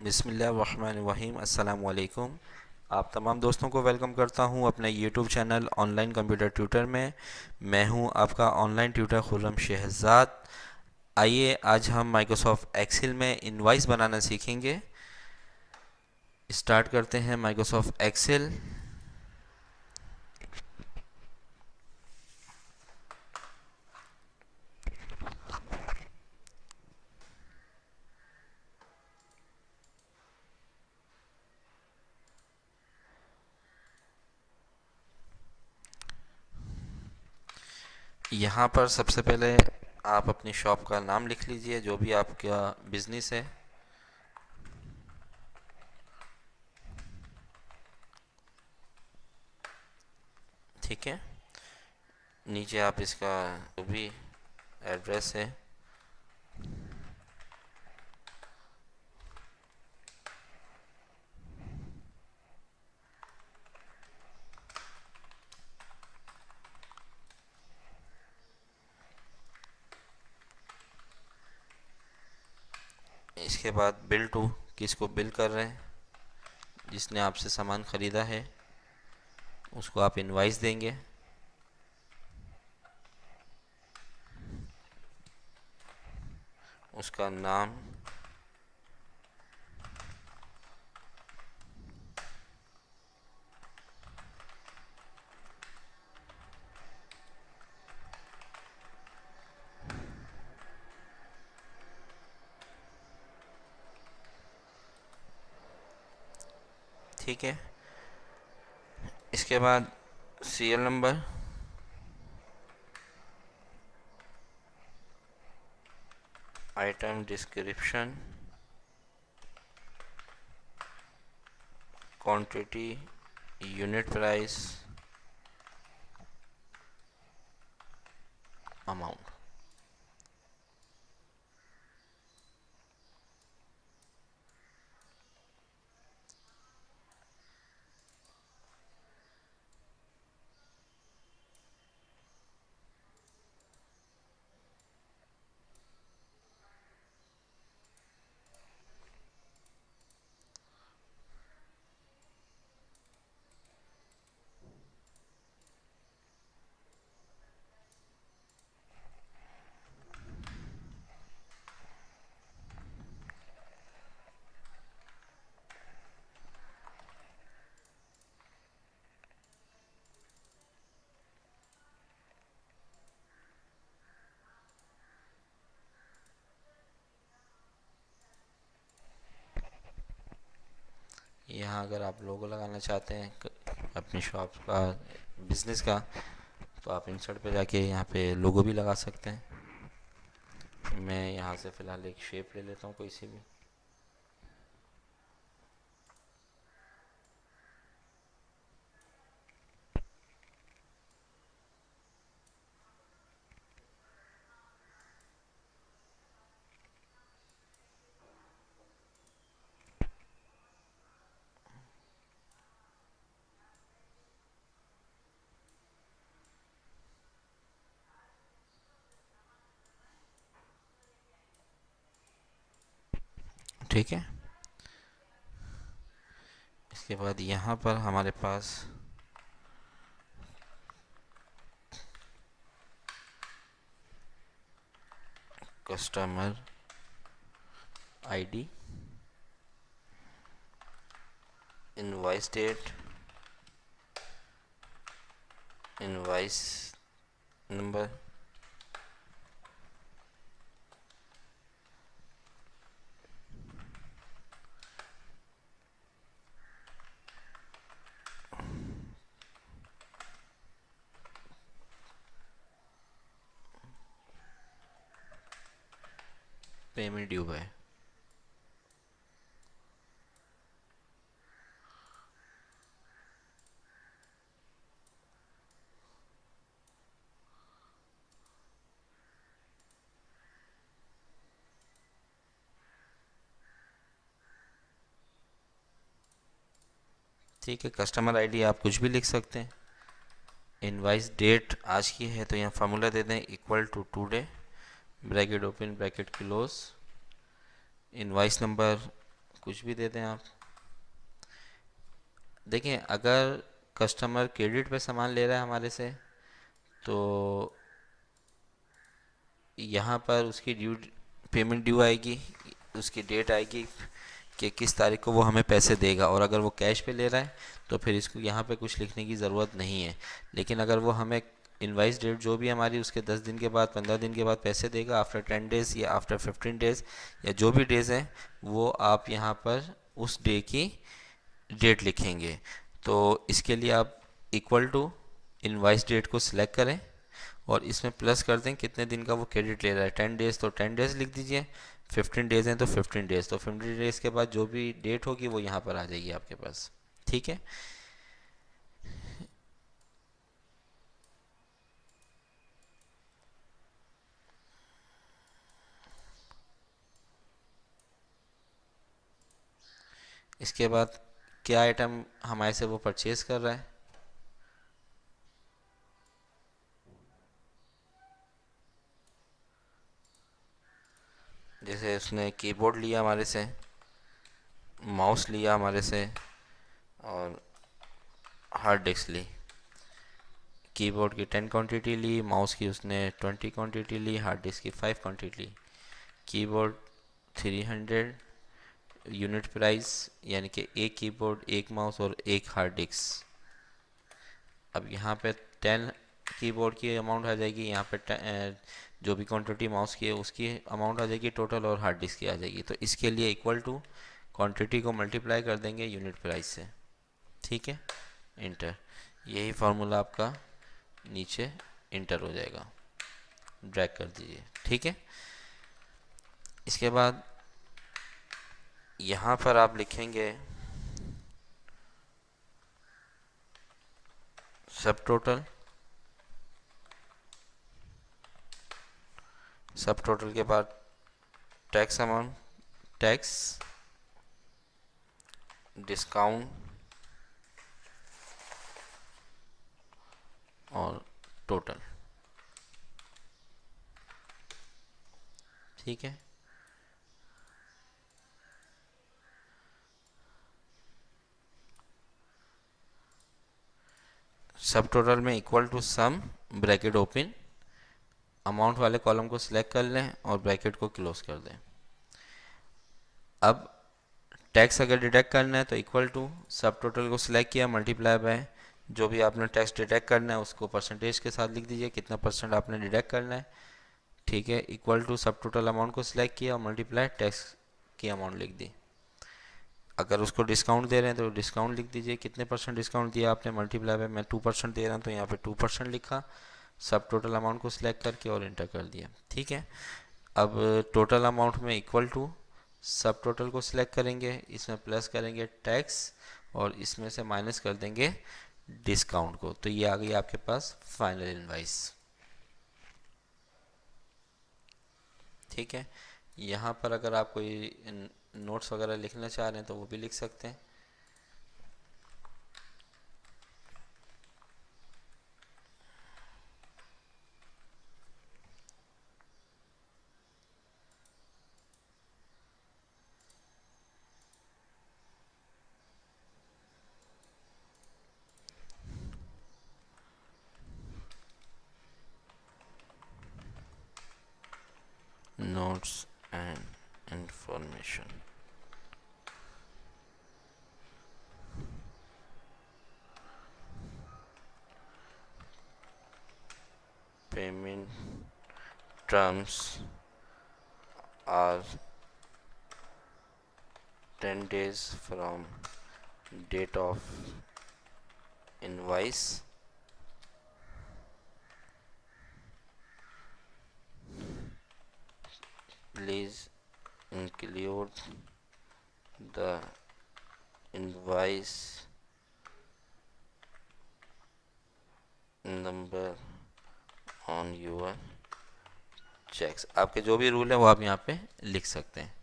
बिस्मिल्लाहिर्रहमानिर्रहीम। अस्सलाम वालेकुम। आप तमाम दोस्तों को वेलकम करता हूं अपने YouTube channel online computer tutor में। मैं हूं आपका ऑनलाइन ट्यूटर खुर्रम शहजाद। आइए आज हम माइक्रोसॉफ्ट एक्सेल में इनवाइस बनाना सीखेंगे। स्टार्ट करते हैं माइक्रोसॉफ्ट एक्सेल। यहाँ पर सबसे पहले आप अपनी शॉप का नाम लिख लीजिए, जो भी आपका बिजनेस है। ठीक है, नीचे आप इसका जो भी एड्रेस है इसके बाद बिल टू, किसको बिल कर रहे हैं, जिसने आपसे सामान ख़रीदा है उसको आप इनवाइस देंगे। उसका नाम, ठीक है। इसके बाद serial number, item description, quantity, unit price, amount. यहाँ अगर आप लोगो लगाना चाहते हैं अपनी शॉप का, बिजनेस का, तो आप इंसर्ट पे जाके यहाँ पे लोगो भी लगा सकते हैं। मैं यहाँ से फ़िलहाल एक शेप ले लेता हूँ कोई सी भी। ठीक है, इसके बाद यहाँ पर हमारे पास customer ID, invoice date, invoice number, payment due है। ठीक है, कस्टमर आईडी आप कुछ भी लिख सकते हैं। इनवाइस डेट आज की है तो यहाँ फार्मूला दे दें, equal to today, bracket open bracket close. Invoice number कुछ भी दे दें आप। देखें, अगर कस्टमर क्रेडिट पे सामान ले रहा है हमारे से, तो यहाँ पर उसकी पेमेंट ड्यू आएगी, उसकी डेट आएगी कि किस तारीख को वो हमें पैसे देगा। और अगर वो कैश पे ले रहा है तो फिर इसको यहाँ पे कुछ लिखने की ज़रूरत नहीं है। लेकिन अगर वो हमें इनवाइस डेट जो भी हमारी, उसके 10 दिन के बाद, 15 दिन के बाद पैसे देगा, आफ्टर 10 डेज़ या आफ्टर 15 डेज़ या जो भी डेज़ हैं, वो आप यहाँ पर उस डे की डेट लिखेंगे। तो इसके लिए आप इक्वल टू इनवाइस डेट को सिलेक्ट करें और इसमें प्लस कर दें कितने दिन का वो क्रेडिट ले रहा है। 10 डेज़ तो 10 डेज़ लिख दीजिए, 15 डेज़ हैं तो 15 डेज़, तो 15 डेज़ के बाद जो भी डेट होगी वो यहाँ पर आ जाएगी आपके पास। ठीक है। इसके बाद क्या आइटम हमारे से वो परचेज़ कर रहा है। जैसे उसने कीबोर्ड लिया हमारे से, माउस लिया हमारे से, और हार्ड डिस्क ली। कीबोर्ड की 10 क्वांटिटी ली, माउस की उसने 20 क्वांटिटी ली, हार्ड डिस्क की 5 क्वांटिटी ली। कीबोर्ड 300 यूनिट प्राइस, यानी कि एक कीबोर्ड, एक माउस और एक हार्ड डिस्क। अब यहाँ पे 10 कीबोर्ड की अमाउंट आ जाएगी, यहाँ पे जो भी क्वांटिटी माउस की है उसकी अमाउंट आ जाएगी टोटल, और हार्ड डिस्क की आ जाएगी। तो इसके लिए इक्वल टू क्वांटिटी को मल्टीप्लाई कर देंगे यूनिट प्राइस से। ठीक है, इंटर। यही फार्मूला आपका नीचे इंटर हो जाएगा, ड्रैग कर दीजिए। ठीक है। इसके बाद यहाँ पर आप लिखेंगे सब टोटल। सब टोटल के बाद टैक्स अमाउंट, टैक्स, डिस्काउंट और टोटल। ठीक है। सब टोटल में equal to sum, bracket open, amount वाले कॉलम को सिलेक्ट कर लें और ब्रैकेट को क्लोज कर दें। अब टैक्स अगर डिडक्ट करना है तो इक्वल टू सब टोटल को सिलेक्ट किया, मल्टीप्लाई बाय जो भी आपने टैक्स डिडक्ट करना है उसको परसेंटेज के साथ लिख दीजिए, कितना परसेंट आपने डिडक्ट करना है। ठीक है, इक्वल टू सब टोटल अमाउंट को सिलेक्ट किया और मल्टीप्लाई टैक्स की अमाउंट लिख दी। अगर उसको डिस्काउंट दे रहे हैं तो डिस्काउंट लिख दीजिए, कितने परसेंट डिस्काउंट दिया आपने, मल्टीप्लाई बाय मैं 2% दे रहा हूँ तो यहाँ पे 2% लिखा, सब टोटल अमाउंट को सिलेक्ट करके और इंटर कर दिया। ठीक है। अब टोटल अमाउंट में इक्वल टू सब टोटल को सिलेक्ट करेंगे, इसमें प्लस करेंगे टैक्स और इसमें से माइनस कर देंगे डिस्काउंट को। तो ये आ गई आपके पास फाइनल इनवाइस। ठीक है। यहाँ पर अगर आप कोई नोट्स वगैरह लिखना चाह रहे हैं तो वो भी लिख सकते हैं। Notes and information. Payment terms are 10 days from date of invoice. Please include the invoice number on your checks। आपके जो भी रूल है वो आप यहाँ पे लिख सकते हैं।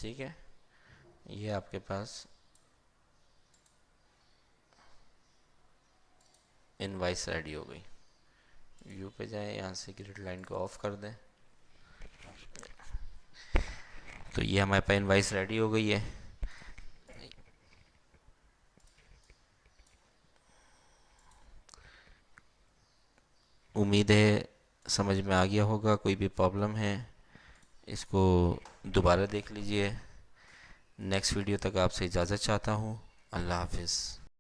ठीक है, ये आपके पास इनवाइस रेडी हो गई। व्यू पे जाएं, यहाँ से ग्रिड लाइन को ऑफ कर दें। तो ये हमारे पास इनवाइस रेडी हो गई है। उम्मीद है समझ में आ गया होगा। कोई भी प्रॉब्लम है इसको दोबारा देख लीजिए। नेक्स्ट वीडियो तक आपसे इजाज़त चाहता हूँ। अल्लाह हाफिज़।